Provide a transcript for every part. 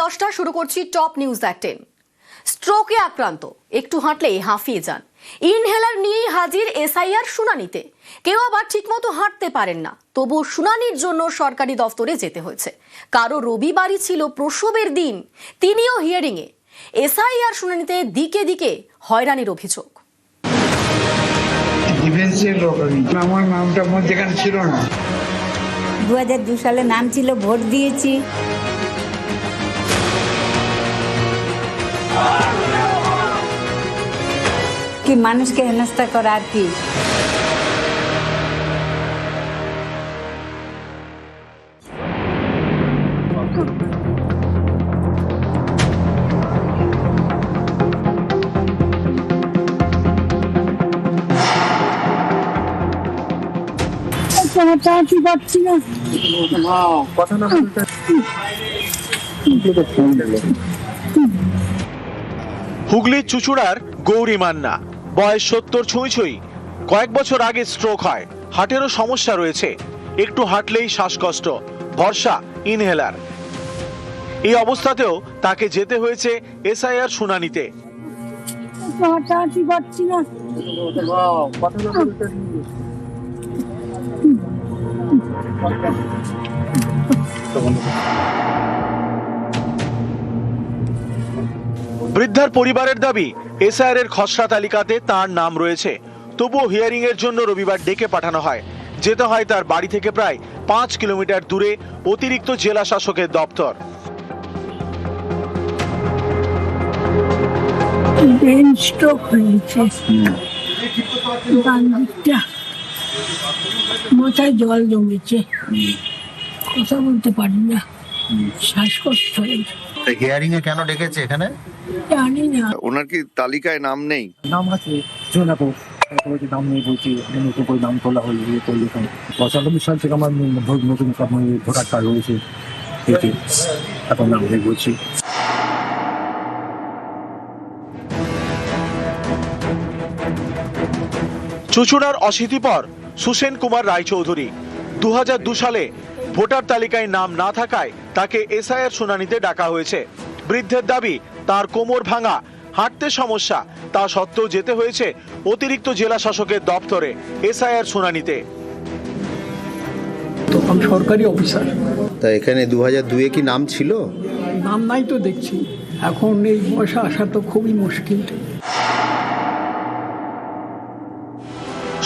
10টা শুরু করছি টপ নিউজ এট 10। স্ট্রোকে আক্রান্ত, একটু হাঁটলেই হাঁফিয়ে যান। ইনহেলার নিয়েই হাজির এসআইআর শুনানিতে। কেউ আবার ঠিকমতো হাঁটতে পারেন না, তবু শুনানির জন্য সরকারি দফতরে যেতে হয়েছে। কারো রবিবারই ছিল প্রসবের দিন, তিনিও হিয়ারিংয়ে। এসআইআর শুনানিতে দিকে দিকে হয়রানির অভিযোগ। আমার নামটা মধ্যেখানে ছিল না। 2002 সালে নাম ছিল, ভোট দিয়েছি। কি মানুষকে হেনস্থা করা আর কি। হুগলির চুচুড়ার গৌরী মান্না, বয়স 70 ছুঁই। কয়েক বছর আগে স্ট্রোক হয়, হার্টেরও সমস্যা রয়েছে। একটু হাঁটলেই শ্বাসকষ্ট, ভরসা ইনহেলার। এই অবস্থাতেও তাকে যেতে হয়েছে এসআইআর শুনানিতে। বৃদ্ধার পরিবারের দাবি, এসআইআর এর খসড়া তালিকাতে তার নাম রয়েছে, তবুও হিয়ারিং এর জন্য রবিবার ডেকে পাঠানো হয়। যেতে হয় তার বাড়ি থেকে প্রায় 5 কিলোমিটার দূরে অতিরিক্ত জেলা শাসকের দপ্তর। মাথায় জল জমেছে, কথা বলতে পারি না, শ্বাসকষ্ট হয়েছে। হিয়ারিং এ কেন ডেকেছে এখানে জানি না। ওনার কি তালিকায় নাম নেই? নাম আছে, নাম নেই বলছি, নতুন করে নাম তোলা হলো। 95 সাল থেকে আমার নতুন ভোটার কার্ড রয়েছে, এখন নাম নেই বলছি। চুচুড়ার অশীতিপর সুসেন কুমার রায়চৌধুরী 2002 সালে ভোটার তালিকায় নাম না থাকায় তাকে এসআইআর শুনানিতে ডাকা হয়েছে। বৃদ্ধের দাবি, তার কোমর ভাঙা, হাঁটতে সমস্যা, তা সত্ত্বেও যেতে হয়েছে অতিরিক্ত জেলা শাসকের দপ্তরে এসআইআর শুনানিতে। তো আমি সরকারি অফিসার। তা এখানে 2002-এ কি নাম ছিল? নাম নাই তো দেখছি। এখন এই বয়সে আসা তো খুবই মুশকিল।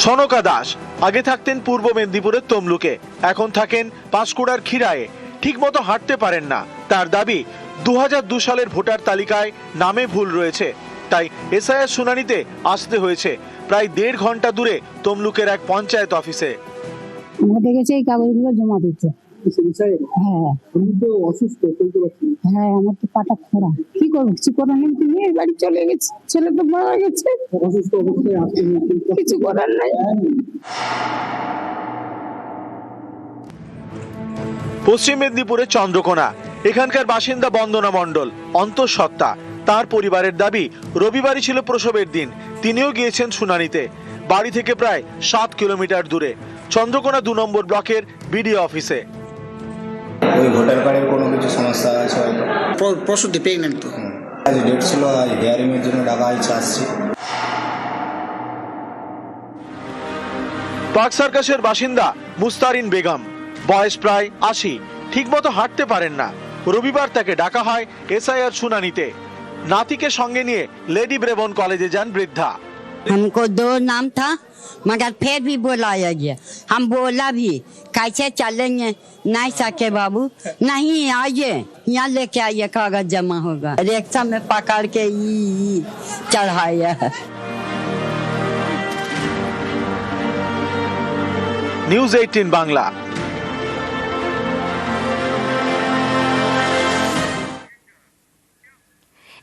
সনকা দাস আগে থাকতেন পূর্ব মেদিনীপুরের তমলুকে, এখন থাকেন পাঁশকুড়ার খিরায়ে। ঠিকমতো হাঁটতে পারেন না। তার দাবি, 2002 সালের ভোটার তালিকায় নামে ভুল রয়েছে, তাই এসআইআর শুনানিতে আসতে হয়েছে প্রায় 1.5 ঘন্টা দূরে তমলুকের এক পঞ্চায়েত অফিসে। ভোটে গেছে, এই কাগজগুলো জমা দিচ্ছে। হ্যাঁ, হ্যাঁ, আমার তো পাটা খোঁড়া, কি করবো, কিছু করার নেই। মেয়ের বাড়ি চলে গেছে, ছেলে তো মারা গেছে, কিছু করার নাই। পশ্চিম মেদিনীপুরের চন্দ্রকোনা, এখানকার বাসিন্দা বন্দনা মণ্ডল অন্তঃসত্ত্বা। তার পরিবারের দাবি, রবিবারই ছিল প্রসবের দিন, তিনিও গিয়েছেন শুনানিতে। বাড়ি থেকে প্রায় 7 কিলোমিটার দূরে চন্দ্রকোনা 2 নম্বর ব্লকের বিডিও অফিসে। ওই ভোটার কার্ডের কোনো কিছু সমস্যা আছে হয়তো। প্রসূতি প্রেগনেন্ট তো, আজ ডেট ছিল, আজ হিয়ারিং এর জন্য ডাকা হয়েছে, আসছি। পার্ক সার্কাসের বাসিন্দা মুস্তারিন বেগম, বয়স প্রায় 80, ঠিকমতো হাঁটতে পারেন না। রবিবার তাকে ডাকা হয় এসআইআর শুনানিতে। নাতিকে সঙ্গে নিয়ে লেডি ব্রেবন কলেজে যান বৃদ্ধা। हमको 2 नाम था, मगर फिर भी बुलाया गया। हम बोला भी कैसे चलेंगे, नहीं सके बाबू, नहीं आइए, यहाँ लेके आइए, कागज जमा होगा। रिक्शा में पकड़ के चढ़ाया। নিউজ 18 বাংলা।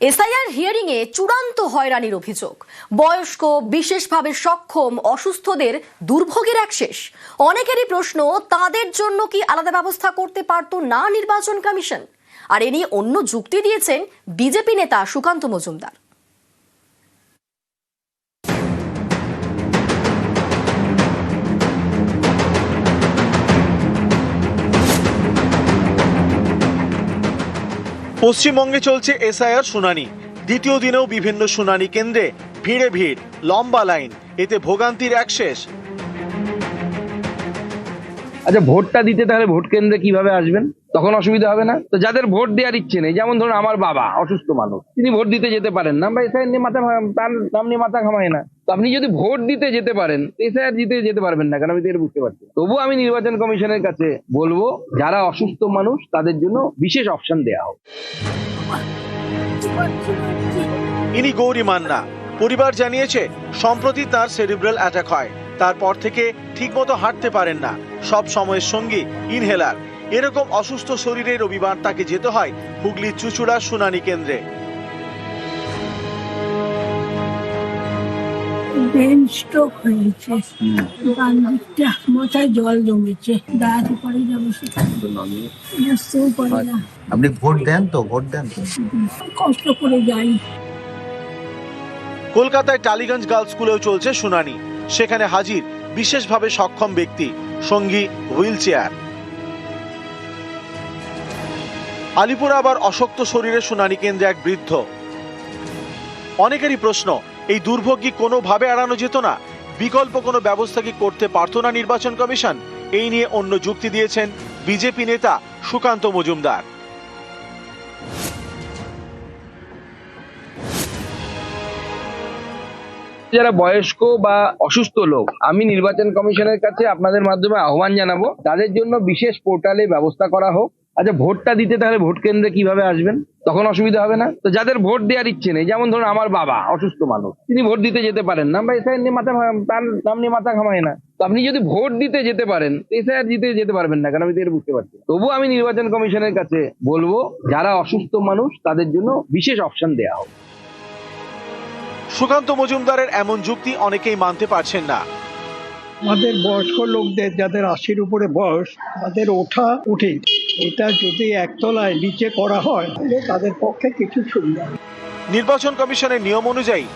এসআইআর হিয়ারিং এ চূড়ান্ত হয়রানির অভিযোগ। বয়স্ক, বিশেষভাবে সক্ষম, অসুস্থদের দুর্ভোগের এক শেষ। অনেকেরই প্রশ্ন, তাদের জন্য কি আলাদা ব্যবস্থা করতে পারত না নির্বাচন কমিশন? আর এ নিয়ে অন্য যুক্তি দিয়েছেন বিজেপি নেতা সুকান্ত মজুমদার। পশ্চিমবঙ্গে চলছে এসআইআর শুনানি। দ্বিতীয় দিনেও বিভিন্ন শুনানি কেন্দ্রে ভিড়ে ভিড়, লম্বা লাইন, এতে ভোগান্তির এক শেষ। আচ্ছা, ভোটটা দিতে তাহলে ভোট কেন্দ্রে কিভাবে আসবেন? তখন অসুবিধা হবে না? তো যাদের ভোট দেওয়ার ইচ্ছে নেই, যেমন ধরুন আমার বাবা অসুস্থ মানুষ, তিনি ভোট দিতে যেতে পারেন না, বা এসআইআর নিয়ে তার নাম নিয়ে মাথা ঘামায় না। তো আপনি যদি ভোট দিতে যেতে পারেন, এসআইআর দিতে যেতে পারবেন না কেন? আমি তো এটা বুঝতে পারছি। তবুও আমি নির্বাচন কমিশনের কাছে বলবো, যারা অসুস্থ মানুষ তাদের জন্য বিশেষ অপশন দেওয়া হোক। ইনি গৌরী মান্না। পরিবার জানিয়েছে সম্প্রতি তার সেরিব্রাল অ্যাটাক হয়, তারপর থেকে ঠিকমতো হাঁটতে পারেন না, সব সময়ের সঙ্গী ইনহেলার। এরকম অসুস্থ শরীরে রবিবার তাকে যেতে হয় হুগলির চুঁচুড়া শুনানি কেন্দ্রে। ব্রেন স্ট্রোক হয়েছে, বাম দিকটা মাথায় জল জমেছে, দাঁড়াতে পারি না, বসতেও পারি না। আপনি ভোট দেন তো? ভোট দেন তো? কষ্ট করে যাই। কলকাতায় টালিগঞ্জ গার্লস স্কুলেও চলছে শুনানি। সেখানে হাজির বিশেষভাবে সক্ষম ব্যক্তি, সঙ্গী হুইল চেয়ার। আলিপুরে আবার অশক্ত শরীরে শুনানি কেন্দ্রে এক বৃদ্ধ। অনেকেরই প্রশ্ন, এই দুর্ভোগ কি কোনোভাবে এড়ানো যেত না? বিকল্প কোনো ব্যবস্থা কি করতে পারত না নির্বাচন কমিশন? এই নিয়ে অন্য যুক্তি দিয়েছেন বিজেপি নেতা সুকান্ত মজুমদার। যারা বয়স্ক বা অসুস্থ লোক, আমি নির্বাচন কমিশনের কাছে আপনাদের মাধ্যমে আহ্বান জানাবো, তাদের জন্য বিশেষ পোর্টালে ব্যবস্থা করা হোক। আচ্ছা, ভোটটা দিতে তাহলে ভোট কেন্দ্রে কিভাবে আসবেন? তখন অসুবিধা হবে না? তো যাদের ভোট দেওয়ার ইচ্ছে নেই, যেমন ধরুন আমার বাবা অসুস্থ মানুষ, তিনি ভোট দিতে যেতে পারেন না, বা এসআইআর নিয়ে তার নাম নিয়ে মাথা ঘামায় না। তো আপনি যদি ভোট দিতে যেতে পারেন, এসআইআর দিতে যেতে পারবেন না কেন? আমি তো এটা বুঝতে পারছি। তবুও আমি নির্বাচন কমিশনের কাছে বলবো, যারা অসুস্থ মানুষ তাদের জন্য বিশেষ অপশন দেওয়া হোক। সুকান্ত মজুমদারের এমন যুক্তি অনেকেই মানতে পারছেন না। আমাদের বয়স্ক লোকদের, যাদের 80-র উপরে বয়স, তাদের ওঠা উঠে এটা যদি একতলায় নিচে করা হয় তাহলে তাদের পক্ষে কিছু সুবিধা। নির্বাচন কমিশনের নিয়ম অনুযায়ী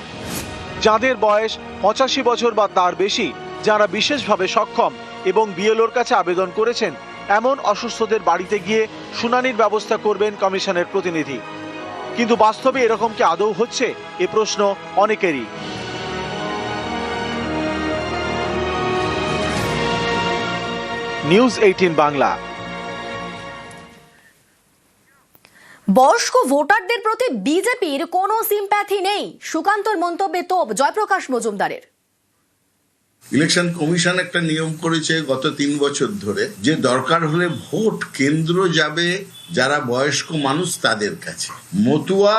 যাদের বয়স 85 বছর বা তার বেশি, যারা বিশেষভাবে সক্ষম এবং বিএলওর কাছে আবেদন করেছেন, এমন অসুস্থদের বাড়িতে গিয়ে শুনানির ব্যবস্থা করবেন কমিশনের প্রতিনিধি। কিন্তু বাস্তবে এরকম কি আদৌ হচ্ছে? এ প্রশ্ন অনেকেরই। নিউজ 18 বাংলা। বয়স্ক ভোটারদের প্রতি বিজেপির কোনো সিম্প্যাথি নেই, সুকান্তর মন্তব্যে তোপ জয়প্রকাশ মজুমদারের। ইলেকশন কমিশন একটা নিয়ম করেছে গত 3 বছর ধরে, যে দরকার হলে ভোট কেন্দ্র যাবে যারা বয়স্ক মানুষ তাদের কাছে। মতুয়া,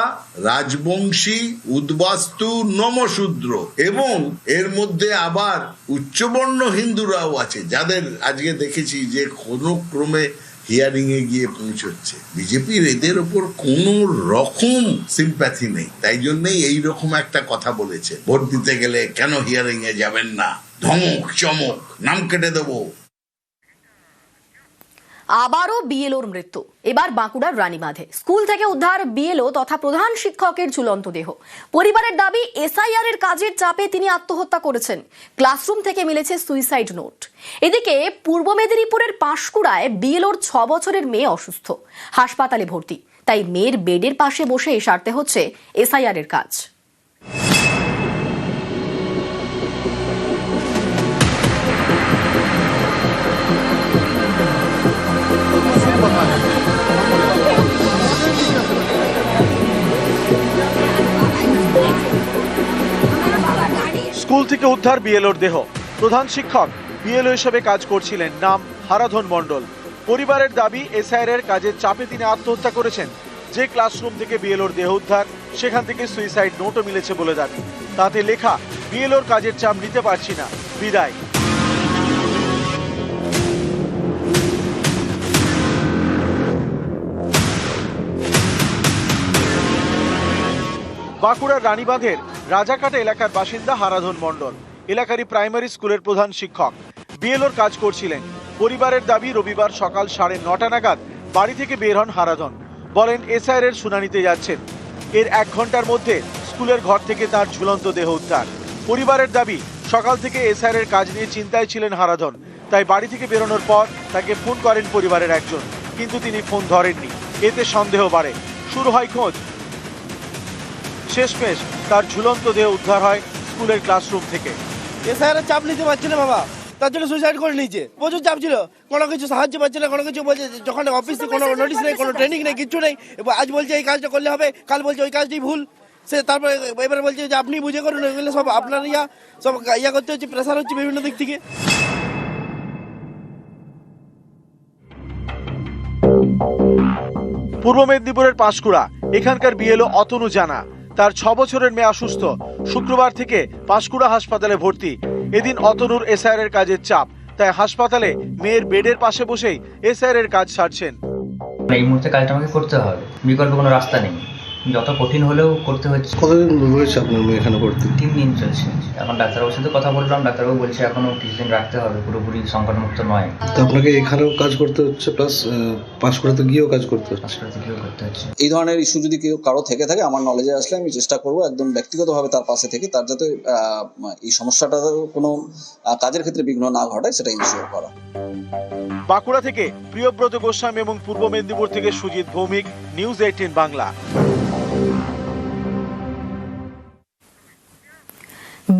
রাজবংশী, উদ্বাস্তু, নমশূদ্র এবং এর মধ্যে আবার উচ্চবর্ণ হিন্দুরাও আছে, যাদের আজকে দেখেছি যে কোনো ক্রমে হিয়ারিং এ গিয়ে পৌঁছচ্ছে। বিজেপির এদের ওপর কোনো রকম সিম্প্যাথি নেই, তাই জন্যই এইরকম একটা কথা বলেছে, ভোট দিতে গেলে কেন হিয়ারিং এ যাবেন না, ধমক চমক, নাম কেটে দেবো। আবারও বিএলওর মৃত্যু, এবার বাঁকুড়ার রানীবাঁধে। স্কুল থেকে উদ্ধার বিএলও তথা প্রধান শিক্ষকের ঝুলন্ত দেহ। পরিবারের দাবি, এসআইআর এর কাজের চাপে তিনি আত্মহত্যা করেছেন। ক্লাসরুম থেকে মিলেছে সুইসাইড নোট। এদিকে পূর্ব মেদিনীপুরের পাঁশকুড়ায় বিএলওর 6 বছরের মেয়ে অসুস্থ, হাসপাতালে ভর্তি। তাই মেয়ের বেডের পাশে বসে সারতে হচ্ছে এসআইআর এর কাজ। স্কুল থেকে উদ্ধার বিএলওর দেহ। প্রধান শিক্ষক বিএলও হিসেবে কাজ করছিলেন, নাম হারাধন মণ্ডল। পরিবারের দাবি, এসআইআর এর কাজের চাপে তিনি আত্মহত্যা করেছেন। যে ক্লাসরুম থেকে বিএলওর দেহ উদ্ধার, সেখান থেকে সুইসাইড নোটও মিলেছে বলে দাবি। তাতে লেখা, বিএলওর কাজের চাপ নিতে পারছি না, বিদায়। বাঁকুড়ার রানীবাঁধের রাজাকাটা এলাকার বাসিন্দা হারাধন মণ্ডল এলাকারই প্রাইমারি স্কুলের প্রধান শিক্ষক। বিএলওর কাজ করছিলেন। পরিবারের দাবি, রবিবার সকাল 9:30 নাগাদ বাড়ি থেকে বের হন হারাধন। বলেন এসআইআর এর শুনানিতে যাচ্ছেন। এর 1 ঘন্টার মধ্যে স্কুলের ঘর থেকে তার ঝুলন্ত দেহ উদ্ধার। পরিবারের দাবি, সকাল থেকে এসআইআর এর কাজ নিয়ে চিন্তায় ছিলেন হারাধন। তাই বাড়ি থেকে বেরোনোর পর তাকে ফোন করেন পরিবারের একজন, কিন্তু তিনি ফোন ধরেননি। এতে সন্দেহ বাড়ে। শুরু হয় খোঁজ। শেষমেশ তার ঝুলন্ত দেহ উদ্ধার হয় স্কুলের ক্লাসরুম থেকে। এসআইআর চাপ নিতে পারছে না বাবা, তার জন্য সুইসাইড করে নিয়েছে। প্রচুর চাপ ছিল, কোনো কিছু সাহায্য পাচ্ছে না, কোনো কিছু বলছে যখন অফিসে কোনো নোটিশ নেই, কোনো ট্রেনিং নেই, কিছু নেই। আজ বলছে এই কাজটা করলে হবে, কাল বলছে ওই কাজটাই ভুল। সে তারপরে এবারে বলছে যে আপনি বুঝে করুন, এগুলো সব আপনার সব করতে হচ্ছে, প্রেশার হচ্ছে বিভিন্ন দিক থেকে। পূর্ব মেদিনীপুরের পাঁশকুড়া, এখানকার বিএলও অতনু জানা। তার 6 বছরের মেয়ে অসুস্থ, শুক্রবার থেকে পাঁশকুড়া হাসপাতালে ভর্তি। এদিন অতনুর এসআইআর এর কাজের চাপ, তাই হাসপাতালে মেয়ের বেডের পাশে বসেই এসআইআর এর কাজ সারছেন। এই মুহূর্তে কাজটা আমাকে করতে হবে, বিকল্প কোনো রাস্তা নেই, যত কঠিন হলেও করতে হচ্ছে। কতদিন রয়েছে আপনার মেয়ে এখানে ভর্তি? 3 দিন চলছে। এখন ডাক্তারবাবুর সাথে কথা বললাম, ডাক্তারবাবু বলছে এখনো কিছুদিন রাখতে হবে, পুরোপুরি সংকটমুক্ত নয়। তো আপনাকে এখানেও কাজ করতে হচ্ছে, প্লাস পাঁশকুড়াতে গিয়েও কাজ করতে হচ্ছে। পাঁশকুড়াতে গিয়েও করতে হচ্ছে। এই ধরনের ইস্যু যদি কেউ কারো থেকে থাকে আমার নলেজে আসলে আমি চেষ্টা করব একদম ব্যক্তিগতভাবে তার পাশে থেকে, তার যাতে এই সমস্যাটা কোনো কাজের ক্ষেত্রে বিঘ্ন না ঘটায় সেটা ইনশিওর করা। বাঁকুড়া থেকে প্রিয়ব্রত গোস্বামী এবং পূর্ব মেদিনীপুর থেকে সুজিত ভৌমিক, নিউজ 18 বাংলা।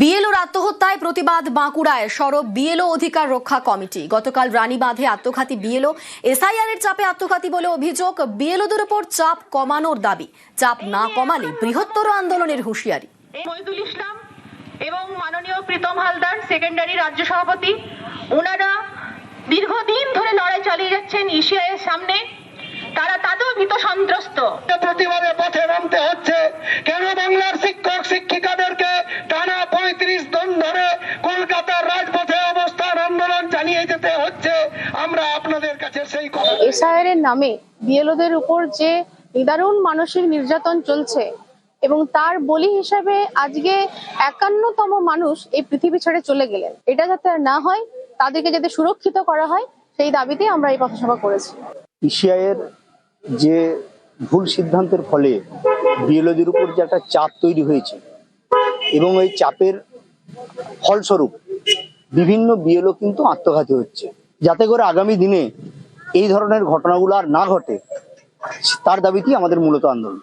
বিএলওর আত্মহত্যায় প্রতিবাদ বাঁকুড়ায় সরব বিএলও অধিকার রক্ষা কমিটি। গতকাল রানীবাঁধে আত্মঘাতী বিএলও, এসআইআর এর চাপে আত্মঘাতী বলে অভিযোগ। বিএলওদের উপর চাপ কমানোর দাবি, চাপ না কমালে বৃহত্তর আন্দোলনের হুঁশিয়ারি। মহিদুল ইসলাম এবং মাননীয় প্রীতম হালদার সেকেন্ডারি রাজ্য সভাপতি, ওনারা দীর্ঘদিন ধরে লড়াই চালিয়ে যাচ্ছেন ইসিআইয়ের সামনে। তারা তাতেও ভীত সন্ত্রস্ত। প্রতিবাদে পথে নামতে হচ্ছে। কেন বাংলার শিক্ষক শিক্ষিকাদেরকে টানা 35 দিন ধরে কলকাতার রাজপথে অবস্থান আন্দোলন চালিয়ে যেতে হচ্ছে? আমরা আপনাদের কাছে সেই কথা। এসআইআর এর নামে বিএলওদের উপর যে নিদারুণ মানসিক নির্যাতন চলছে এবং তার বলি হিসাবে আজকে 51তম মানুষ এই পৃথিবী ছেড়ে চলে গেলেন, এটা যাতে আর না হয়, তাদেরকে যাতে সুরক্ষিত করা হয়, সেই দাবিতে আমরা এই পথসভা করেছি। ইসিআইয়ের যে ভুল সিদ্ধান্তের ফলে বিএলওদের উপর যে একটা চাপ তৈরি হয়েছে এবং এই চাপের ফলস্বরূপ বিভিন্ন বিএলও কিন্তু আত্মঘাতী হচ্ছে, যাতে করে আগামী দিনে এই ধরনের ঘটনাগুলো আর না ঘটে, তার দাবিতেই আমাদের মূলত আন্দোলন।